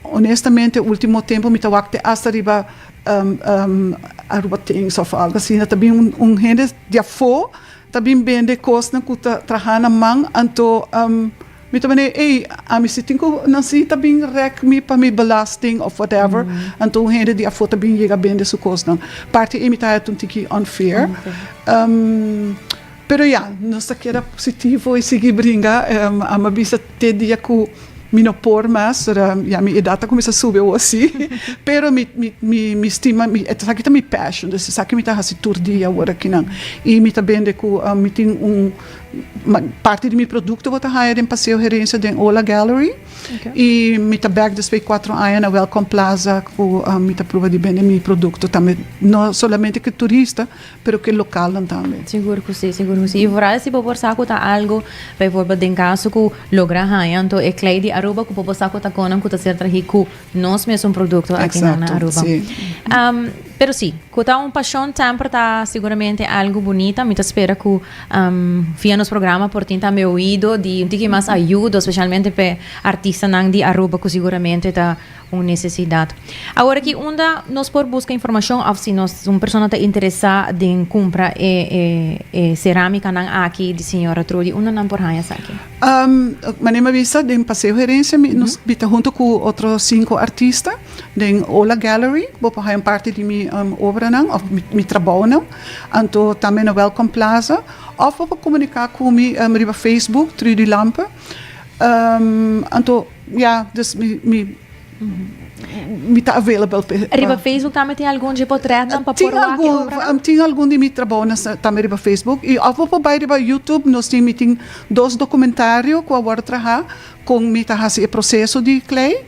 Honestamente, o último tempo me tá wakte hasta riba Aruba things of algo assim, também gente de afo, também vende coisa que tá trahana mang, anto me também a mim se tenho não sei também rec me para me belasting of whatever, então gente de afo também chega bem de sua coisa. Parte me tá um tique unfair. Pero nós quer positivo e seguir brincar, a mim bisa te dia que me não pôr mais, já minha idade começa a subir ou assim, pero me estima, isso aqui tá me passion, isso aqui me tá assim turdia agora aqui não, e me tá bem de que me tem parte de meu produto vou tá hire em passeio gerência de Ola Gallery, e me tá back desde 4 anos na Welcome Plaza, que me tá prova de bem meu produto também, não somente que turista, pero que local também. Seguro que sim, seguro que sim. E por aí se por saco tá algo, por exemplo, em caso que logra hire, então é claro de Aruba que por saco tá conan que tá certo que nós mesmo produto aqui na Aruba. Sim. Pero sim, que tá paixão sempre tá seguramente algo bonito, me tá espera que via nos programa por tinta meu ouído de que mais ajuda, especialmente para artistas de Aruba que seguramente tá uma necessidade. Agora que onda nós por buscar informação, ou se nós uma pessoa está interessada em comprar cerâmica aqui de senhora Trudy, onda não por aí aqui. Manema vista de passeio gerência, nós bita junto com outros 5 artistas de Ola Gallery, vou para parte de minha obra não, ou meu trabalho não, então também na Welcome Plaza, ou vou comunicar com meu Facebook Trudy Lampe, então dus me está available. Riba Facebook também tem algum de portrait para pôr lá que obra? Tem algum de meu trabalho também riba Facebook e ao vou para riba YouTube nós temos 2 documentários que agora trabalhar com me tá esse processo de clay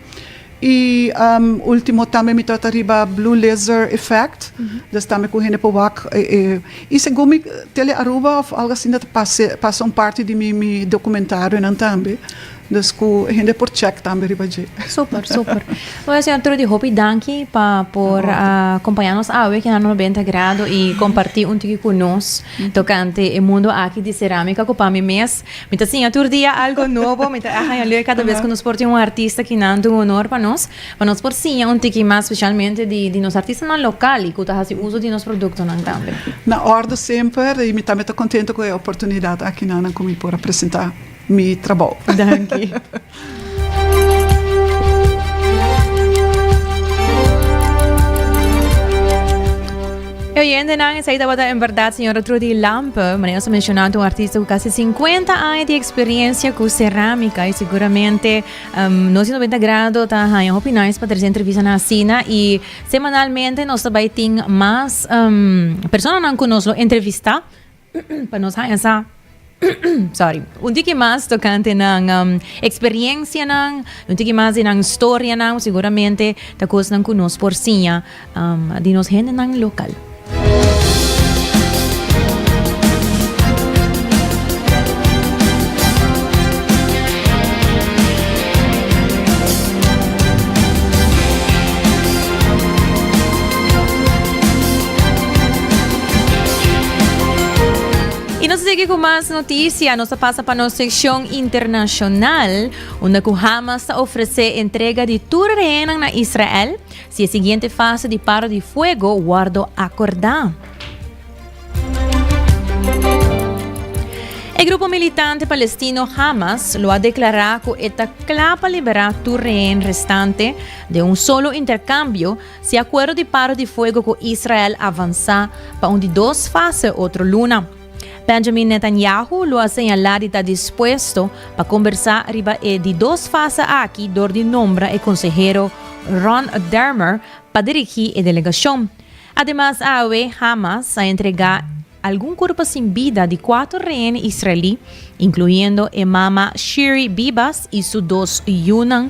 e último também me tá riba Blue Laser Effect, das também com gente powak e segundo me tele Aruba of algo assim passa parte de meu documentário não também. Dus ku hindi por check também riba je. Super. Well, senhor Trudy, hopi danki por acompanhar-nos aqui na 90 graus e compartilhar tigre conosco tocante o mundo aqui de cerâmica com para mim mesmo. Então, senhor Trudy, algo novo, me tá cada vez que nos porta artista que não tem honor para nós por sim tigre mais especialmente de nos artistas não local que tá fazendo uso de nos produtos não também. Na ordem sempre e me tá contente com a oportunidade aqui na como por apresentar meu trabalho. Danke. Oyente na saída bota em verdade senhora Trudy Lampe, mas mencionando um artista com quase 50 anos de experiência com cerâmica e seguramente nós 90 graus tá aí opiniões para trazer entrevista na Sina e semanalmente nós também tem mais pessoas não conosco entrevista para nós essa sorry, que mais tocante ng experiência que mais ng história seguramente ta coisa ng conosco por sinha de nos gente ng local. E nós seguimos com mais notícias. Nós passa para a nossa secção internacional, onde o Hamas oferece entrega de tudo rehén na Israel se a seguinte fase de paro de fogo guardo acordar. O grupo militante palestino Hamas lo ha declarado que está claro para liberar tu rehén restante de un solo intercambio si acuerdo de paro de fuego con Israel avanza para un de 2 fases otro luna. Benjamin Netanyahu lo ha señalado y está dispuesto para conversar arriba de 2 fases aquí, donde nombra el consejero Ron Dermer para dirigir la delegación. Además, Hamas ha entregado algún cuerpo sin vida de 4 rehenes israelíes, incluyendo Emama Shiri Bibas y sus 2 Yunan,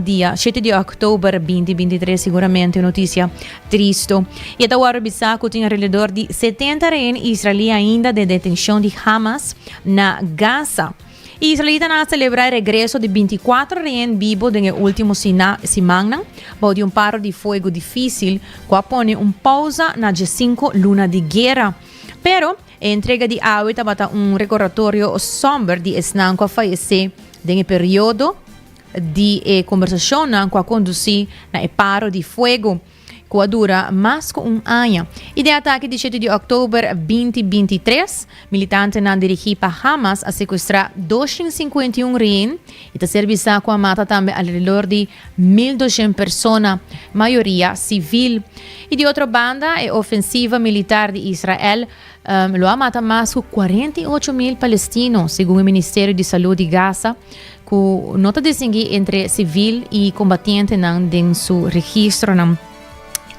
día 7 de octubre 2023, seguramente noticia triste. Y esta hora bisaco tiene alrededor de 70 rehenes israelíes ainda de detención de Hamas na Gaza. Y Israel va a celebrar el regreso de 24 rehenes vivos en el último semana, bajo un paro de fuego difícil, que pone una pausa en las 5 lunas de guerra. Pero la entrega de agua estaba un recordatorio somber de Esnan que falleció en el periodo de conversación que condució al paro de fuego, que dura mais que año. E de ataque de 7 de outubro 2023, militantes não dirigidos para Hamas a sequestrar 251 rehenes e a serviçar com a mata também alrededor de 1.200 pessoas, maioria civil. E de outra banda, a ofensiva militar de Israel lo ha matado mais que 48,000 palestinos, segundo o Ministério de Saúde de Gaza, ku nota distingui entre civil e combatiente nang din su registro nang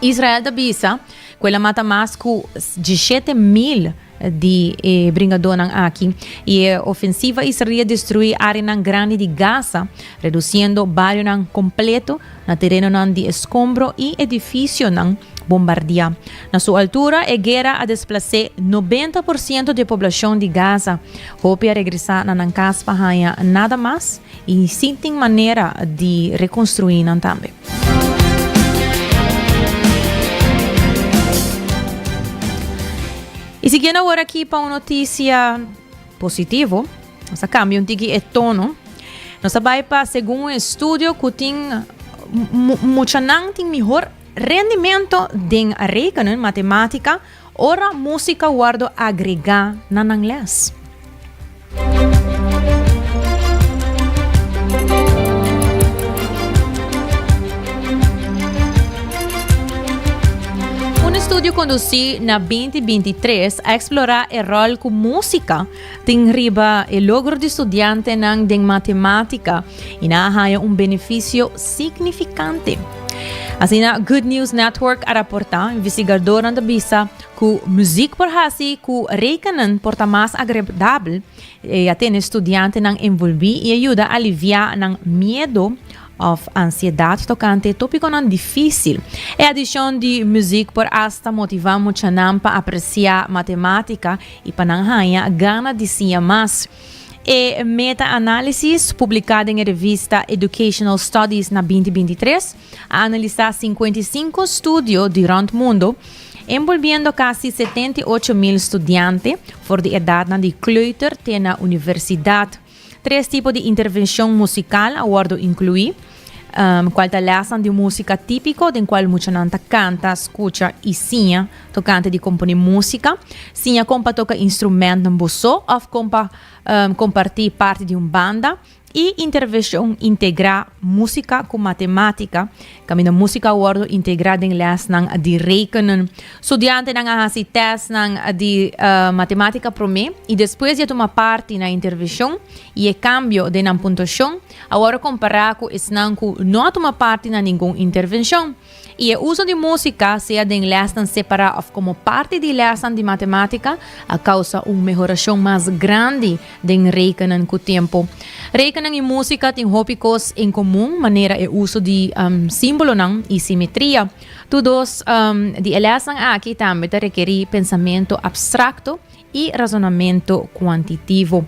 Israel da bisa, quella mata mais ku 17,000 di brigador ng aqui e a ofensiva israelita destrui área ng grande de Gaza, reduzindo barrio ng completo na terreno ng de escombro e edifício ng bombardia. Na sua altura, a guerra a desplacer 90% da população de Gaza. Hope a regressar na casa para nada mais e sentem maneira de reconstruir também. E seguindo agora aqui para uma notícia positiva, nós cambiamos um tono. Nós vai para segundo um estudo que tem muito melhor rendimento de rekening, matemática, ora música guardo agregar na inglês. Estudo conduzido na 2023 a explorar o rol que música tem riba o logro de estudante de matemática e na benefício significante. Assim, a Good News Network a reportar, investigador da bisa, que música por hasi que rekening porta mais agradável e até estudante envolver e ajuda a aliviar medo of ansiedade tocante tópico não difícil. E a adição de música por hasta motivar muito para apreciar matemática e para não gana de si mais. E meta-análise publicada em revista Educational Studies na 2023 a analisar 55 estudos durante o mundo envolvendo quase 78,000 estudantes por de idade de kleuter até na universidade. 3 tipos de intervenção musical aguardo incluir qual lesson de música típico den qual mucha nanta canta, escucha e sinha tocante de componer música, sinha compa toca instrumento bosso ou compa compartir parte de banda e intervenção integrar música com matemática, caminho música aguardo integrada em les de rekening. Estudiante hasi test de matemática prome e depois de tomar parte na intervenção e cambio de pontuação, agora comparar com esse que não toma parte na nenhuma intervenção. E o uso de música, seja de lesson separado como parte de lesson de matemática, a causa melhoração mais grande de rekening com o tempo. Rekening e música têm tópicos em comum, maneira e uso de símbolo e simetria. Todos de lesson aqui também requerem pensamento abstrato e razonamento quantitativo.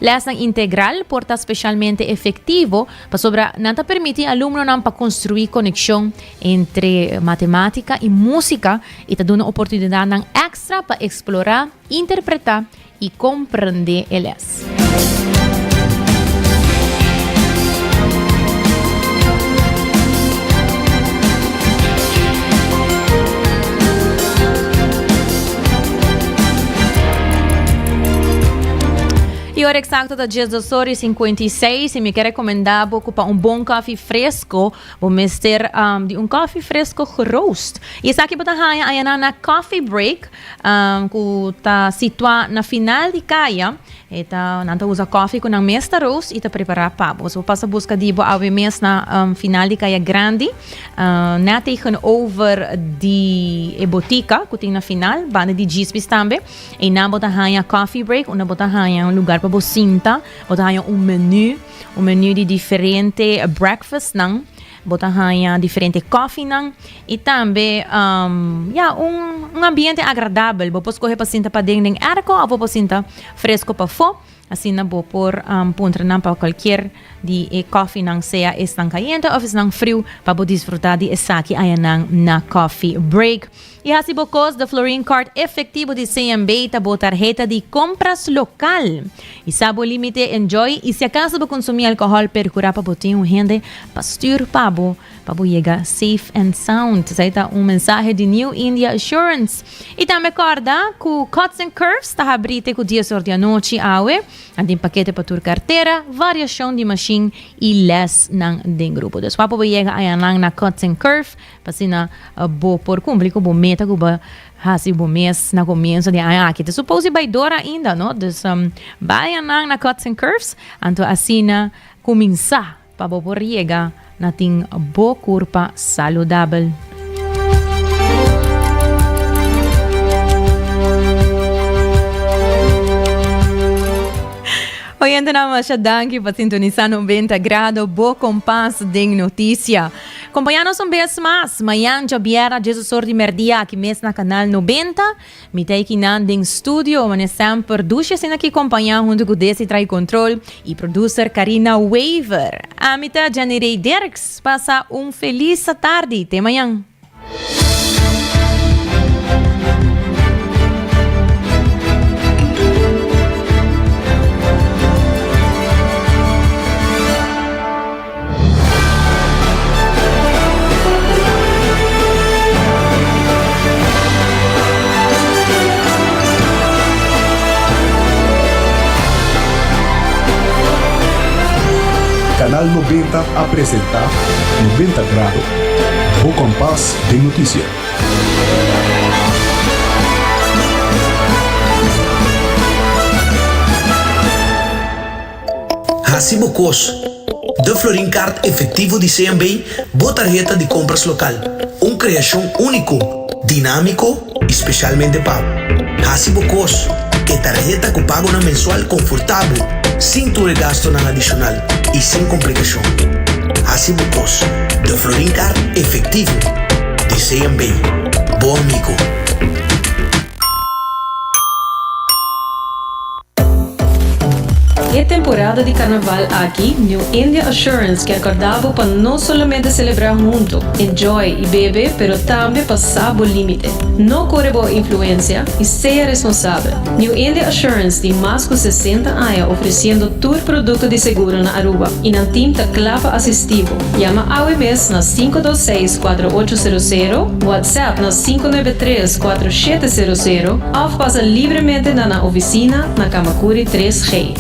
Lesson integral porta especialmente efetivo para nada permite aluno para construir conexão entre matemática e música e te dá uma oportunidade extra para explorar, interpretar e compreender eles. E hora exacta da 10:56 e me quer recomendar para bom café fresco, vou mestre de café fresco roast. E essa aqui para aí na coffee break, que está situado na final de caia. Eta nanta usa coffee com mesta roast e ta preparar pabo. So passa busca de boa mes na final de caia grande, na tegenover die botica que tem na final, banda de gispis também. E na bota hanya coffee break, una bota hanya lugar para bocinta, bota hanya menu de diferente breakfast nang. Bota hanya diferente coffee nang e também ambiente agradável. Vou escolher para sinta para dentro arco, ou vou sinta fresco para fo. Assim na vou por puntra não para qualquer de coffee nang seja estão caliente ou estão frio para desfrutar de essa aqui aí na coffee break. E assim bocos da Florine Card efetivo de CMB tabo tarjeta de compras local. E sabo limite enjoy e se acaso vou consumir alcohol percurar para botar rende pastor pabo para llegar safe and sound. Essa é mensagem de New India Assurance. E também recorda que o Cuts and Curves está abrindo com dia sorte à noite awe. Tem paquete para tua carteira, variação de machine e less nang den grupo. Então, para chegar aí na Cuts and Curve, para ser na bo por cumprir com bo meta com bo hasi bo mês na começo de aqui. Te supose vai dora ainda, não? Então, vai na Cuts and Curves, então assim começar para bo por chegar na ting bo corpo saudável. Oyente naman siya danki pa sintonizar 90 grado, bo kompas ding notícia. Acompanha-nos vez mais. Manhã, Jabiera, Jesus Sordi Merdia, aqui mesmo na Canal 90. Me tem aqui na ding studio, mas sempre duas assim aqui acompanhar junto com Desi Trai Control e producer Karina Waver. A mita Janirei Derks, passa feliz tarde. Até amanhã. Canal 90 apresenta 90 Grado, o compás de notícia. Hacibocos, de Florincard efectivo de CMB, tarjeta de compras local. Criação único, dinâmico, especialmente pago. Hacibocos, que tarjeta que pago na mensual confortável, sem tu gasto nada adicional e sem complicação. Hacibocos, de Florincard efectivo de CMB. Bom amigo. É temporada de carnaval aqui, New India Assurance que acordava para não somente celebrar junto, enjoy e beber, pero também passar o limite. Não corre boa influência e seja responsável. New India Assurance tem mais de 60 anos oferecendo todo produto de seguro na Aruba e na tinta clava assistivo. Llama AWMS na 526-4800, WhatsApp na 593-4700 ou passa livremente na oficina na Kamakuri 3G.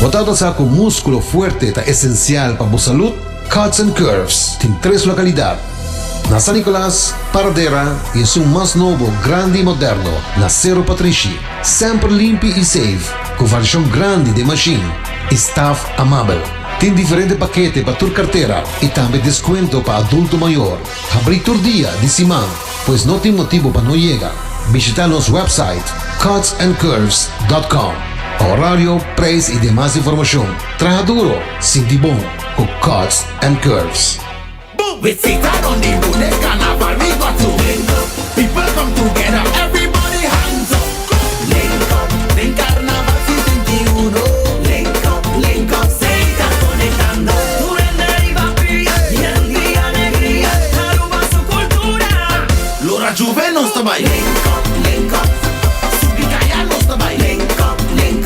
Botado sa com músculo fuerte é essencial para a saúde, Cuts and Curves tem 3 localidades. Na San Nicolás, Paradera e seu mais novo, grande e moderno, na Cerro Patrici. Sempre limpo e safe, com variação grande de machine, staff amável. Tem diferente paquete para tua carteira e também desconto para adulto maior. Abrir todo dia de semana, pois não tem motivo para não chegar. Visitar nosso website cutsandcurves.com. Horário, preço e demais informação. Traja duro, sinti bom, com Cuts and Curves. With Satan on the road, the carnival we got to link up. People come together, everybody hands up. Link up, link carnaval season 21. Link up, Satan conectando. Tu renderiva fría y el día alegría. Aruba su cultura. Lora Juve non sta mai. Link up, Subicaya non sta mai. Link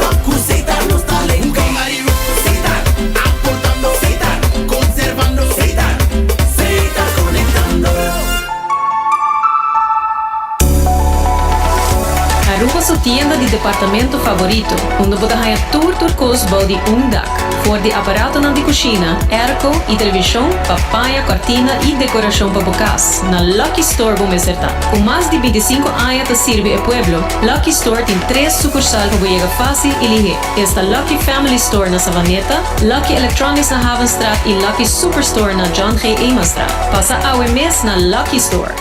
up, con Satan non sta link up. Satan, aportando Satan, conservando Satan. Aruba su tienda de departamento favorito, onde você ganha turcos de dak, for de aparato de cozinha, airco e televisão, papaya, cortina e decoração para bocas. Na Lucky Store vamos acertar. Com mais de 25 anos de serve ao pueblo, Lucky Store tem 3 sucursais para chegar fácil e ligeiro. Esta Lucky Family Store na Savaneta, Lucky Electronics na Havenstraat e Lucky Superstore na John G. Emanstraat. Passa ao mês na Lucky Store.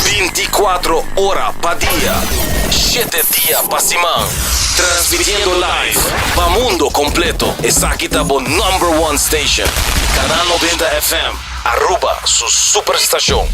24 horas para dia, 7 dias para semana, transmitiendo live para mundo completo. Essa aqui tá bo #1 station, Canal 90 FM, Aruba, su superestação.